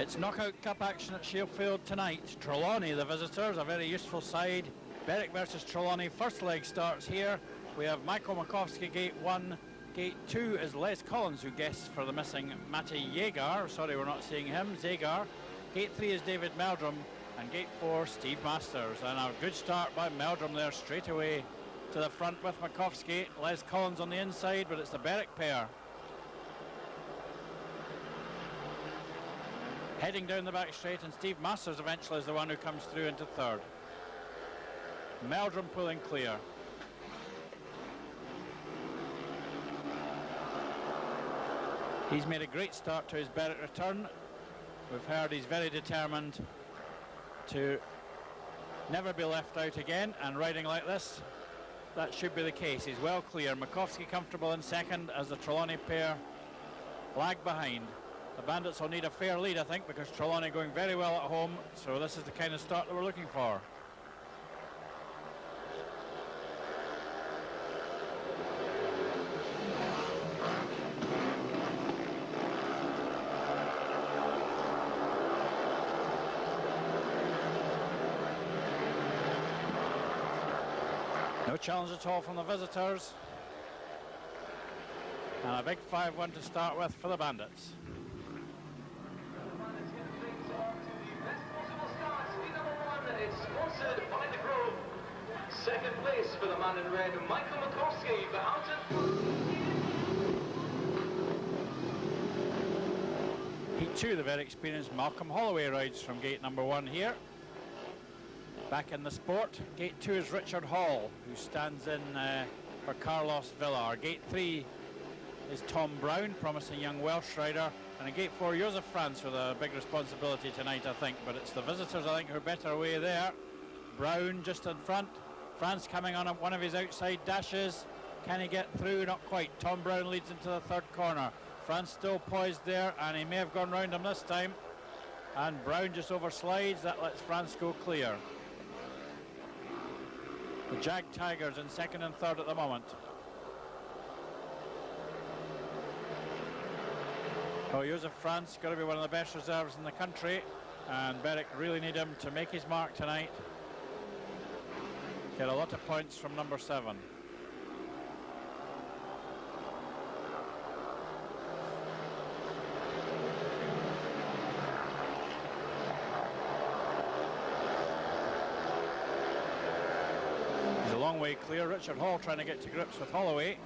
It's Knockout Cup action at Shielfield tonight. Trelwany, the visitors, a very useful side. Berwick versus Trelwany. First leg starts here. We have Michael Makowski, gate 1. Gate 2 is Les Collins, who guests for the missing Matty Jaeger. Sorry, we're not seeing him. Zagar. Gate 3 is David Meldrum. And gate 4, Steve Masters. And a good start by Meldrum there, straight away to the front with Makowski. Les Collins on the inside, but it's the Berwick pair. Heading down the back straight, and Steve Masters eventually is the one who comes through into third. Meldrum pulling clear. He's made a great start to his Berwick return. We've heard he's very determined to never be left out again, and riding like this, that should be the case. He's well clear. Makowski comfortable in second as the Trelwany pair lag behind. The Bandits will need a fair lead, I think, because Trelwany going very well at home, so this is the kind of start that we're looking for. No challenge at all from the visitors. And a big 5-1 to start with for the Bandits. It's sponsored by the Grove. Second place for the man in red, Michael Makowski, Behouten. Heat 2, the very experienced Malcolm Holloway rides from gate number 1 here. Back in the sport. Gate 2 is Richard Hall, who stands in for Carlos Villar. Gate 3 is Tom Brown, promising young Welsh rider. And in gate 4, Joseph France with a big responsibility tonight, I think. But it's the visitors, I think, who are better away there. Brown just in front. France coming on one of his outside dashes. Can he get through? Not quite. Tom Brown leads into the third corner. France still poised there, and he may have gone round him this time. And Brown just overslides. That lets France go clear. The Jag Tigers in second and third at the moment. Oh, Joseph France, got to be one of the best reserves in the country, and Berwick really need him to make his mark tonight. Get a lot of points from number 7. He's a long way clear. Richard Hall trying to get to grips with Holloway.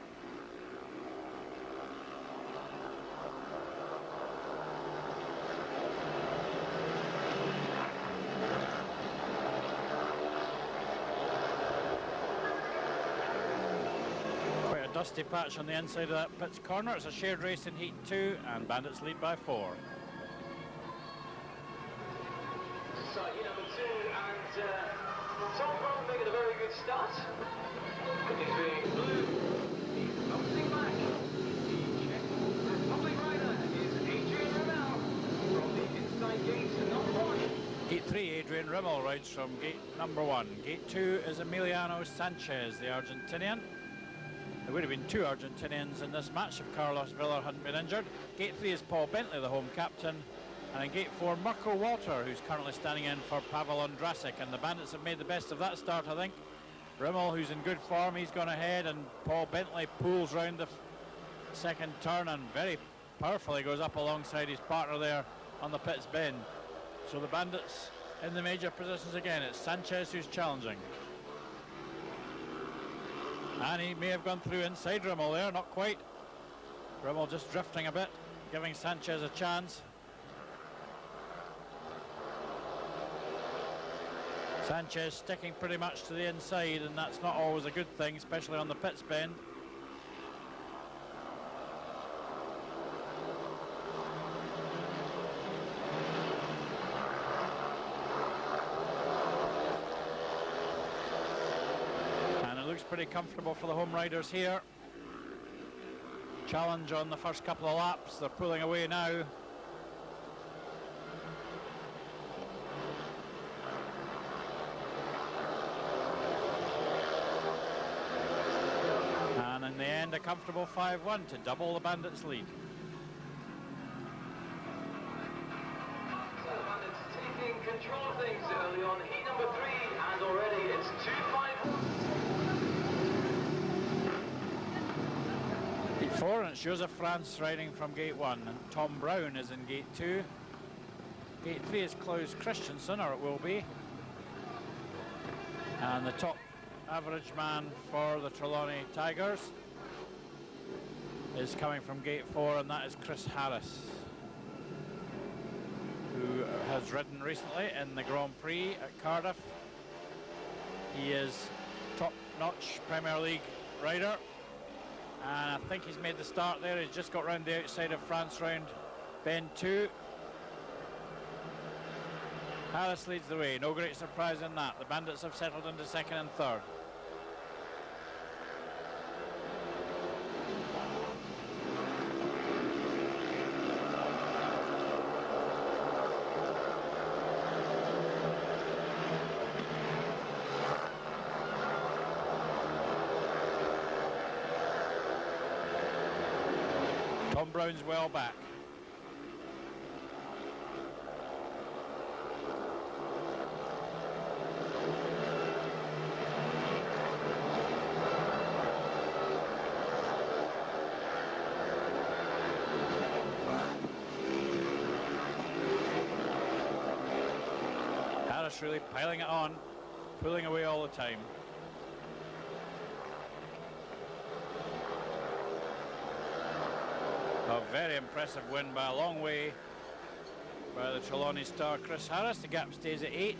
Dusty patch on the inside of that pit's corner. It's a shared race in heat 2, and Bandits lead by 4. So, number 2, and Tom Brown making a very good start. He's being blue. He's bouncing back. The public rider is Adrian Rimmel from the inside gate number 1. Gate 3, Adrian Rimmel rides from gate number 1. Gate 2 is Emiliano Sanchez, the Argentinian. There would have been 2 Argentinians in this match if Carlos Villar hadn't been injured. Gate 3 is Paul Bentley, the home captain. And in gate 4, Mirko Walter, who's currently standing in for Pavel Ondrasik. And the Bandits have made the best of that start, I think. Rimmel, who's in good form, he's gone ahead, and Paul Bentley pulls round the second turn and very powerfully goes up alongside his partner there on the pit's bend. So the Bandits in the major positions again. It's Sanchez who's challenging. And he may have gone through inside Rimmel there, not quite. Rimmel just drifting a bit, giving Sanchez a chance. Sanchez sticking pretty much to the inside, and that's not always a good thing, especially on the pit's bend. Looks pretty comfortable for the home riders here. Challenge on the first couple of laps. They're pulling away now. And in the end, a comfortable 5-1 to double the Bandits' lead. control of things early on heat number 3, and already it's 2-5. Gate 4, and it's Joseph France riding from gate 1, and Tom Brown is in gate 2. Gate 3 is Klaus Christensen, or it will be. And the top average man for the Trelwany Tigers is coming from gate 4, and that is Chris Harris, who has ridden recently in the Grand Prix at Cardiff. He is top-notch Premier League rider, and I think he's made the start there. He's just got round the outside of France round bend 2. Harris leads the way, no great surprise in that. The Bandits have settled into second and third. Tom Brown's well back. Harris really piling it on, pulling away all the time. A very impressive win by a long way by the Trelwany star Chris Harris. The gap stays at 8,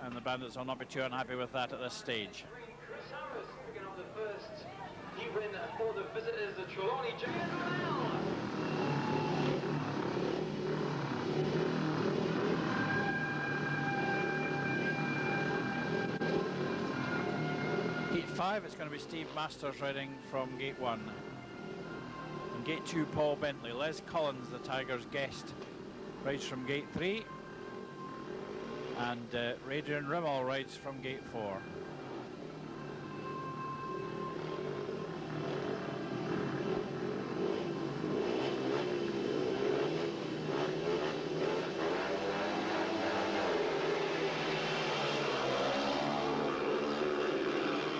and the Bandits will not be too unhappy with that at this stage. Chris Harris picking up the first heat win for the visitors, the Trelwany Giants. Gate 5, it's going to be Steve Masters riding from gate 1. In gate 2, Paul Bentley. Les Collins, the Tigers' guest, rides from gate 3. And Adrian Rimmel rides from gate 4.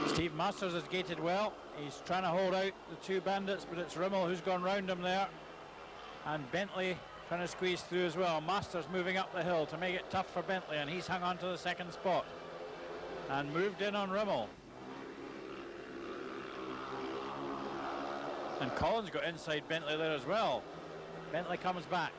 Steve Masters has gated well. He's trying to hold out the two Bandits, but it's Rimmel who's gone round him there. And Bentley trying to squeeze through as well. Masters moving up the hill to make it tough for Bentley, and he's hung on to the second spot and moved in on Rimmel. And Collins got inside Bentley there as well. Bentley comes back.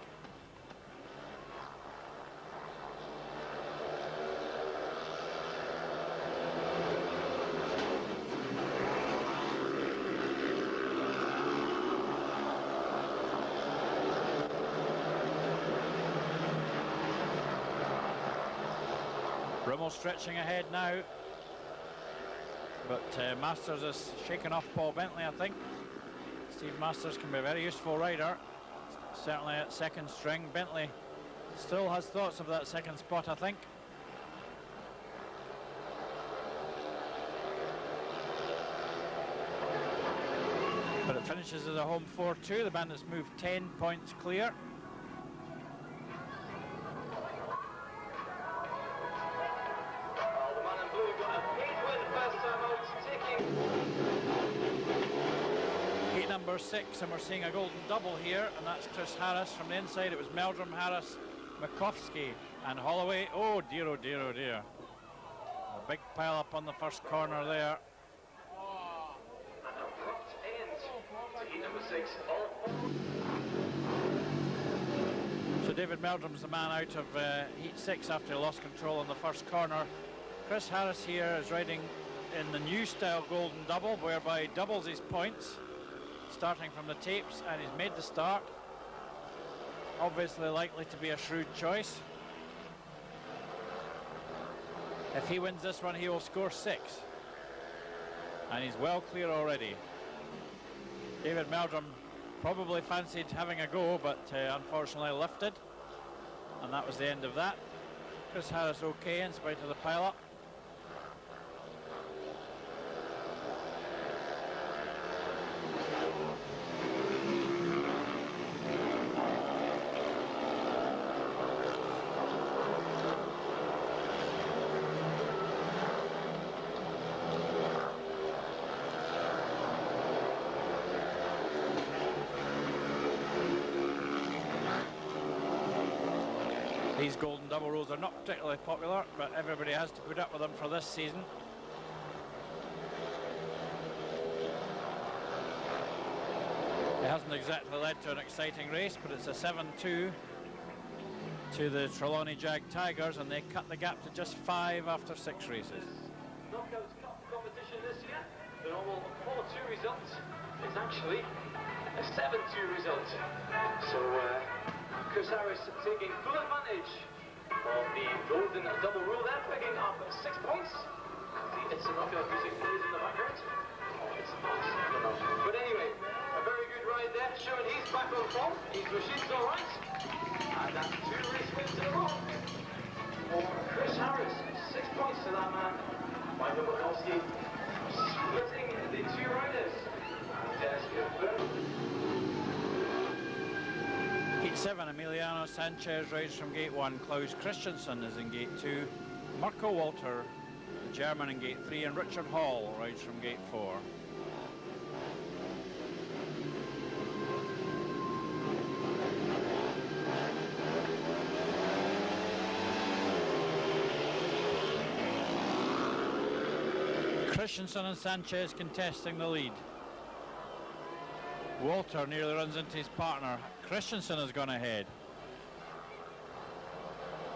Rimmel stretching ahead now, but Masters is shaking off Paul Bentley, I think. Steve Masters can be a very useful rider, certainly at second string. Bentley still has thoughts of that second spot, I think. But it finishes as a home 4-2. The Bandits move 10 points clear. Number 6, and we're seeing a golden double here, and that's Chris Harris. From the inside it was Meldrum, Harris, Makowski and Holloway. Oh dear, oh dear, oh dear. A big pile up on the first corner there. And abrupt end to heat number 6. So David Meldrum's the man out of heat 6 after he lost control on the first corner. Chris Harris here is riding in the new style golden double, whereby he doubles his points starting from the tapes, and he's made the start. Obviously likely to be a shrewd choice. If he wins this one, he will score 6, and he's well clear already. David Meldrum probably fancied having a go, but unfortunately lifted, and that was the end of that. Chris Harris okay in spite of the pile up. These golden double rules are not particularly popular, but everybody has to put up with them for this season. It hasn't exactly led to an exciting race, but it's a 7-2 to the Trelwany Jag Tigers, and they cut the gap to just 5 after 6 races. Knockout Cup competition this year, the normal 4-2 result is actually a 7-2 result. So Chris Harris taking full advantage of the golden double rule there, picking up 6 points. It's a knockout music plays in the background. Oh, it's not, I don't know. But anyway, a very good ride there, showing he's back on form. His machine's all right. And that's 2 race wins in a row for Chris Harris. 6 points to that man. Michael Bukowski splitting the 2 riders. Gate 7, Emiliano Sanchez rides from gate 1. Klaus Christensen is in gate 2. Marco Walter, the German, in gate 3, and Richard Hall rides from gate 4. Christensen and Sanchez contesting the lead. Walter nearly runs into his partner. Christensen has gone ahead.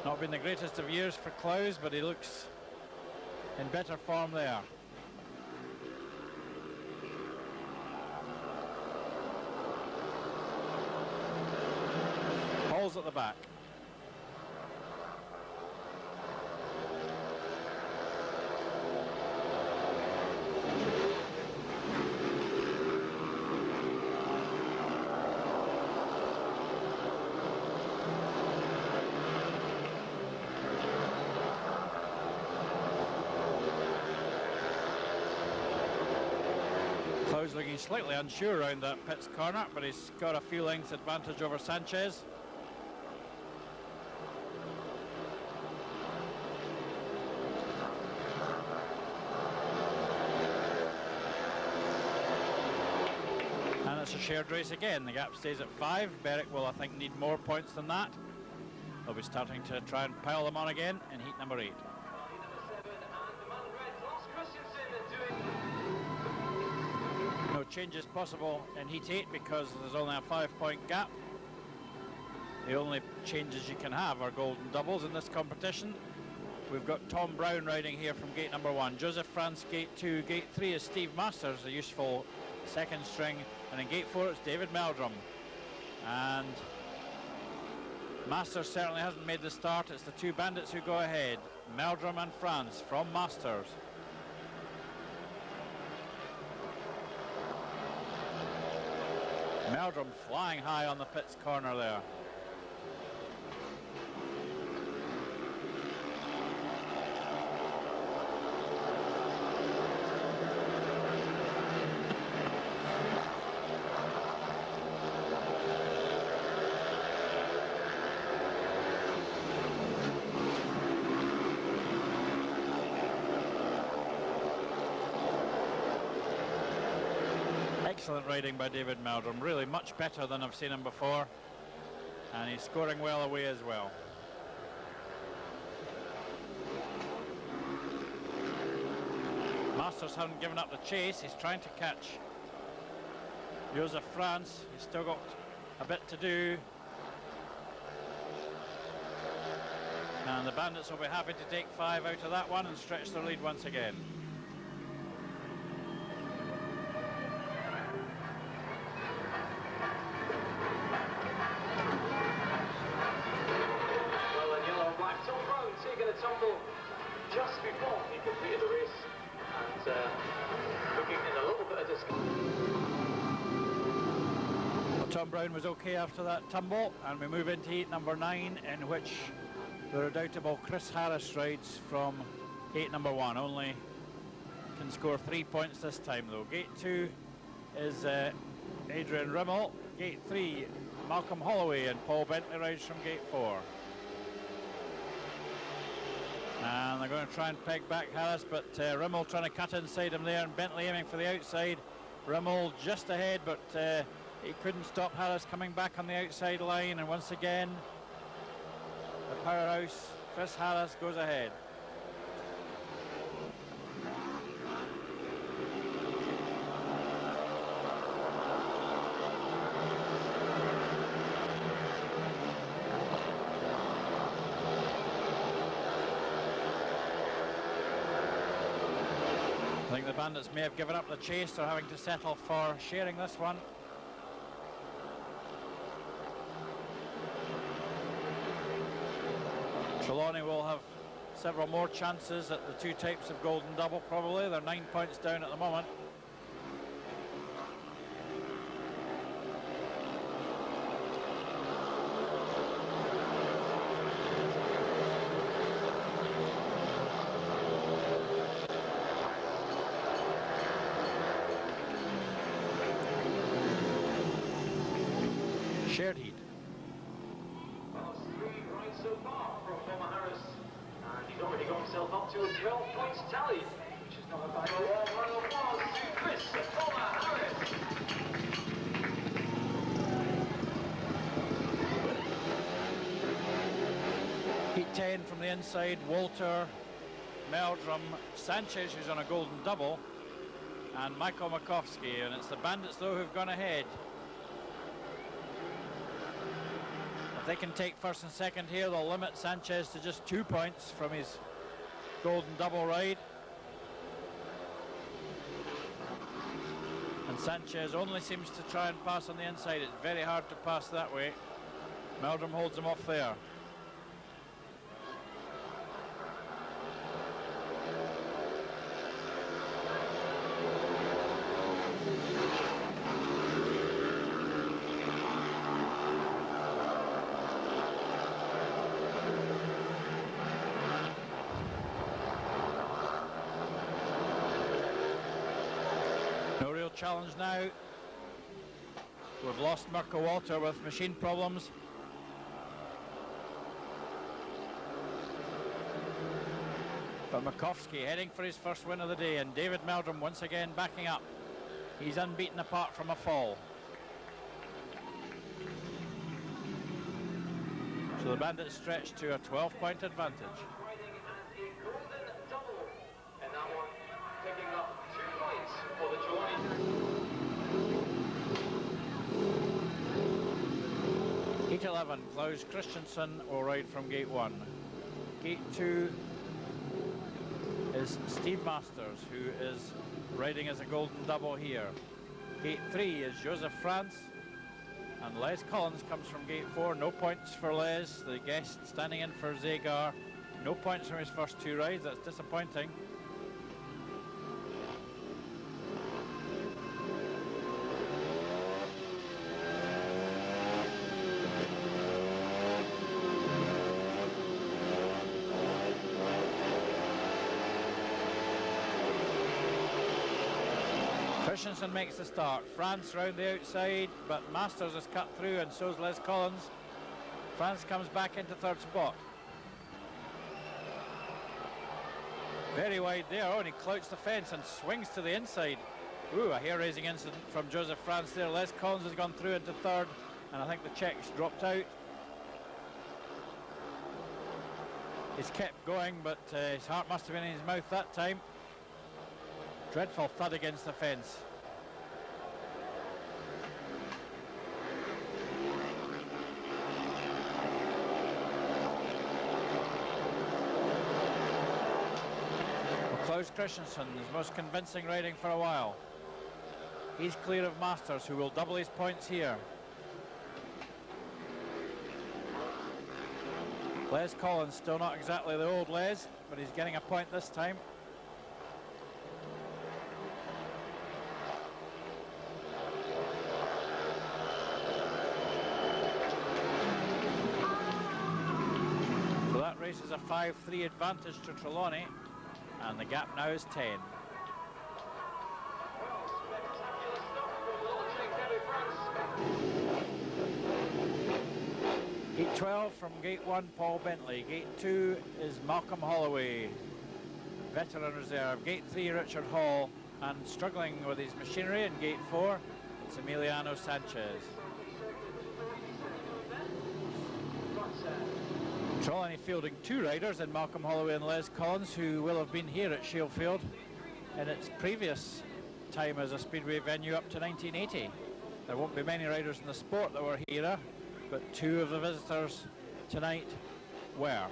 Not been the greatest of years for Klaus, but he looks in better form there. Hall's at the back. Klaus looking slightly unsure around that pits corner, but he's got a few lengths advantage over Sanchez. And it's a shared race again. The gap stays at 5. Berwick will, I think, need more points than that. They'll be starting to try and pile them on again in heat number 8. No changes possible in heat 8 because there's only a 5-point gap. The only changes you can have are golden doubles in this competition. We've got Tom Brown riding here from gate number 1. Joseph France, gate 2. Gate 3 is Steve Masters, a useful second string. And in gate 4 it's David Meldrum. And Masters certainly hasn't made the start. It's the 2 bandits who go ahead. Meldrum and France from Masters. Meldrum flying high on the pits corner there. Excellent riding by David Meldrum, really much better than I've seen him before, and he's scoring well away as well. Masters haven't given up the chase. He's trying to catch Joseph France. He's still got a bit to do, and the bandits will be happy to take 5 out of that one and stretch their lead once again. Just before he completed the race and looking in a little bit of discomfort. Well, Tom Brown was okay after that tumble, and we move into heat number 9, in which the redoubtable Chris Harris rides from gate number 1. Only can score 3 points this time though. Gate 2 is Adrian Rimmel. Gate 3, Malcolm Holloway, and Paul Bentley rides from gate 4. And they're going to try and peg back Harris, but Rimmel trying to cut inside him there, and Bentley aiming for the outside. Rimmel just ahead, but he couldn't stop Harris coming back on the outside line, and once again the powerhouse, Chris Harris, goes ahead. I think the Bandits may have given up the chase. They're having to settle for sharing this one. Trelwany will have several more chances at the two types of golden double probably. They're 9 points down at the moment. Shared heat. Well, 3 right so far from former Harris, and he's already got himself up to a 12 points tally, which is not a bad one to Chris former Harris. Heat 10 from the inside, Walter, Meldrum, Sanchez, who's on a golden double, and Michael Makowski, and it's the Bandits though who've gone ahead. They can take first and second here. They'll limit Sanchez to just 2 points from his golden double ride. And Sanchez only seems to try and pass on the inside. It's very hard to pass that way. Meldrum holds him off there. Challenge now. We've lost Mirko Walter with machine problems. But Makowski heading for his first win of the day, and David Meldrum once again backing up. He's unbeaten apart from a fall. So the Bandits stretch to a 12-point advantage. Gate 11, Klaus Christensen will ride from Gate 1. Gate 2 is Steve Masters, who is riding as a golden double here. Gate 3 is Joseph France, and Les Collins comes from Gate 4. No points for Les, the guest standing in for Zagar. No points from his first 2 rides, that's disappointing. Christensen makes the start. France round the outside, but Masters has cut through, and so's Les Collins. France comes back into third spot. Very wide there. Oh, and he clouts the fence and swings to the inside. Ooh, a hair-raising incident from Joseph France there. Les Collins has gone through into third, and I think the Czech's dropped out. He's kept going, but his heart must have been in his mouth that time. Dreadful thud against the fence. Well, Klaus Christensen, his most convincing riding for a while. He's clear of Masters, who will double his points here. Les Collins, still not exactly the old Les, but he's getting a point this time. Race is a 5-3 advantage to Trelwany, and the gap now is 10. Gate 12 from Gate 1, Paul Bentley. Gate 2 is Malcolm Holloway, veteran reserve. Gate 3, Richard Hall, and struggling with his machinery in Gate 4, it's Emiliano Sanchez. Trelwany fielding two riders in Malcolm Holloway and Les Collins, who will have been here at Shielfield in its previous time as a speedway venue up to 1980. There won't be many riders in the sport that were here, but two of the visitors tonight were.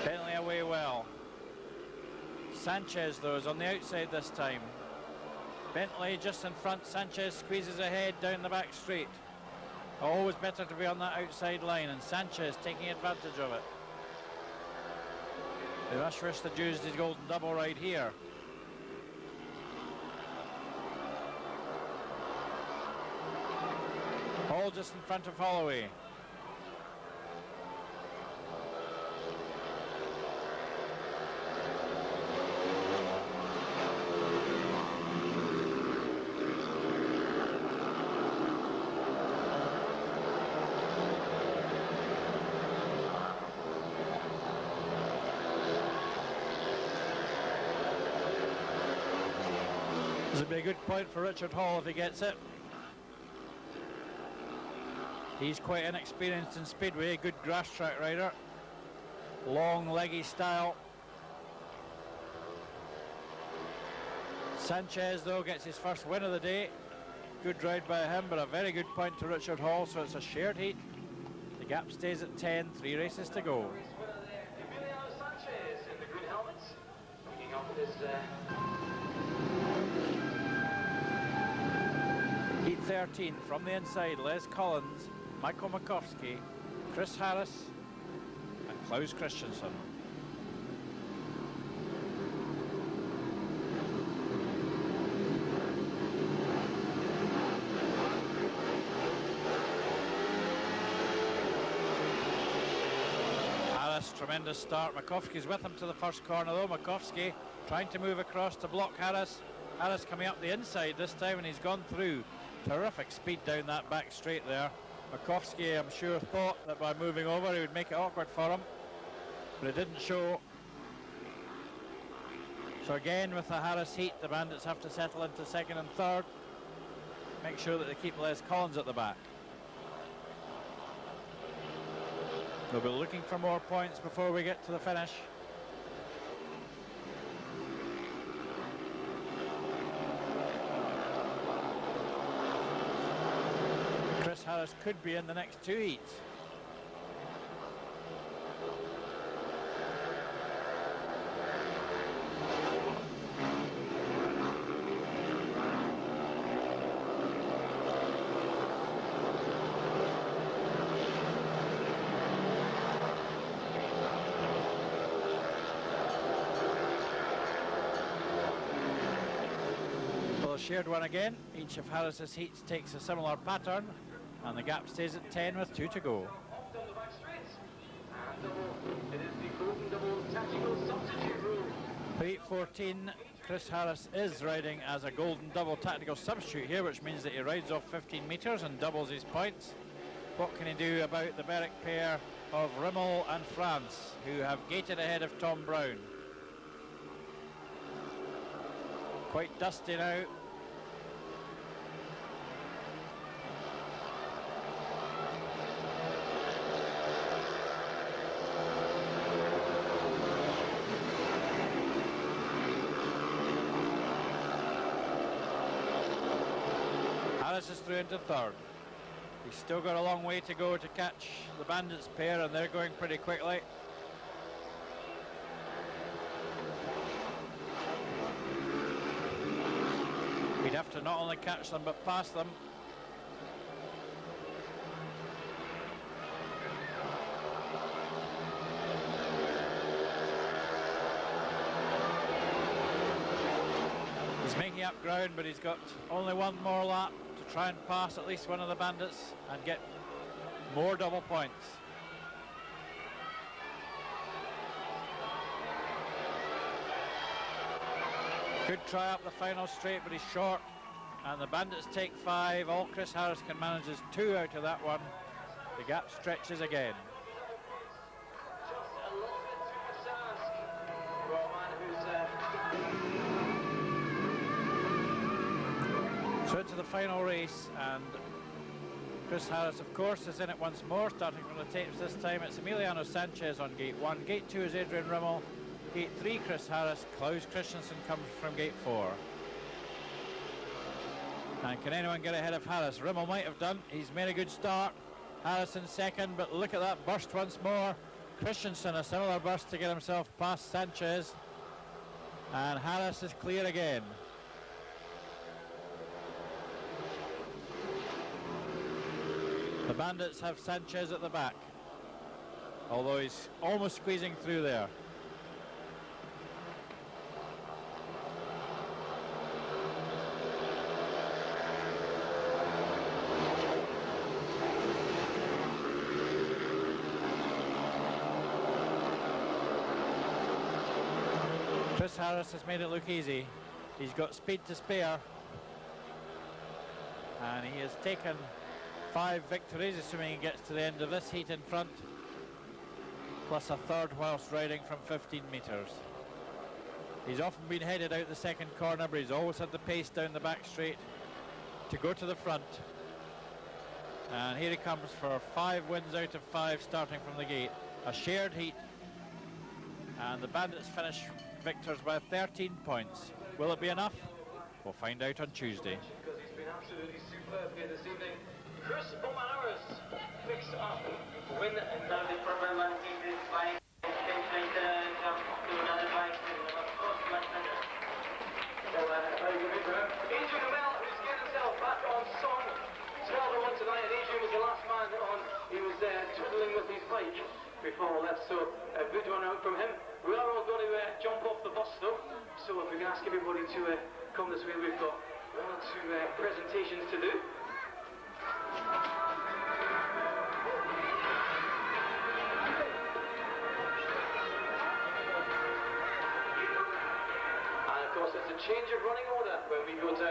Bentley away well. Sanchez, though, is on the outside this time. Bentley just in front. Sanchez squeezes ahead down the back straight. Always better to be on that outside line, and Sanchez taking advantage of it. The Rushworth had used his golden double right here. All just in front of Holloway. This would be a good point for Richard Hall if he gets it. He's quite inexperienced in speedway, a good grass track rider. Long, leggy style. Sanchez, though, gets his first win of the day. Good ride by him, but a very good point to Richard Hall, so it's a shared heat. The gap stays at 10, 3 races to go. Sanchez in the green helmet, looking up this Heat 13 from the inside, Les Collins, Michael Makowski, Chris Harris and Klaus Christensen. Harris, tremendous start. Makowski's with him to the first corner though. Makowski trying to move across to block Harris. Harris coming up the inside this time, and he's gone through. Terrific speed down that back straight there. Makowski, I'm sure, thought that by moving over he would make it awkward for him, but it didn't show. So again, with the Harris heat, the Bandits have to settle into second and third. Make sure that they keep Les Collins at the back. They'll be looking for more points before we get to the finish. Chris Harris could be in the next two heats. Well, a shared one again. Each of Harris's heats takes a similar pattern, and the gap stays at 10 with 2 to go. off down the back straight. And double. It is the golden double tactical substitute rule. For heat 14, Chris Harris is riding as a golden double tactical substitute here, which means that he rides off 15 metres and doubles his points. What can he do about the Berwick pair of Rimmel and France, who have gated ahead of Tom Brown? Quite dusty now. Harris is through into third. He's still got a long way to go to catch the Bandits pair, and they're going pretty quickly. He'd have to not only catch them but pass them. He's making up ground, but he's got only one more lap to try and pass at least one of the Bandits and get more double points. Could try up the final straight, but he's short, and the Bandits take 5. All Chris Harris can manage is 2 out of that one. The gap stretches again. Just a little bit too much to ask for a man who's So into the final race, and Chris Harris, of course, is in it once more, starting from the tapes this time. It's Emiliano Sanchez on gate 1. Gate 2 is Adrian Rimmel. Gate 3, Chris Harris. Klaus Christensen comes from gate 4. And can anyone get ahead of Harris? Rimmel might have done. He's made a good start. Harris in second, but look at that burst once more. Christensen, a similar burst to get himself past Sanchez. And Harris is clear again. The Bandits have Sanchez at the back, although he's almost squeezing through there. Chris Harris has made it look easy. He's got speed to spare, and he has taken 5 victories, assuming he gets to the end of this heat in front, plus a third whilst riding from 15 metres. He's often been headed out the second corner, but he's always had the pace down the back straight to go to the front. And here he comes for 5 wins out of 5 starting from the gate. A shared heat, and the Bandits finish victors by 13 points. Will it be enough? We'll find out on Tuesday. Because he's been absolutely superb here this evening. Chris O'Malley fixed up win. Now the program team is flying. Jump to another bike. Very good for him. Adrian Rimmel, who's getting himself back on song. 12-1 tonight, and Adrian was the last man on. He was twiddling with his bike before all that, so a good one out from him. We are all going to jump off the bus though, so if we can ask everybody to come this way, we've got 1 or 2 presentations to do. And of course it's a change of running order when we go down.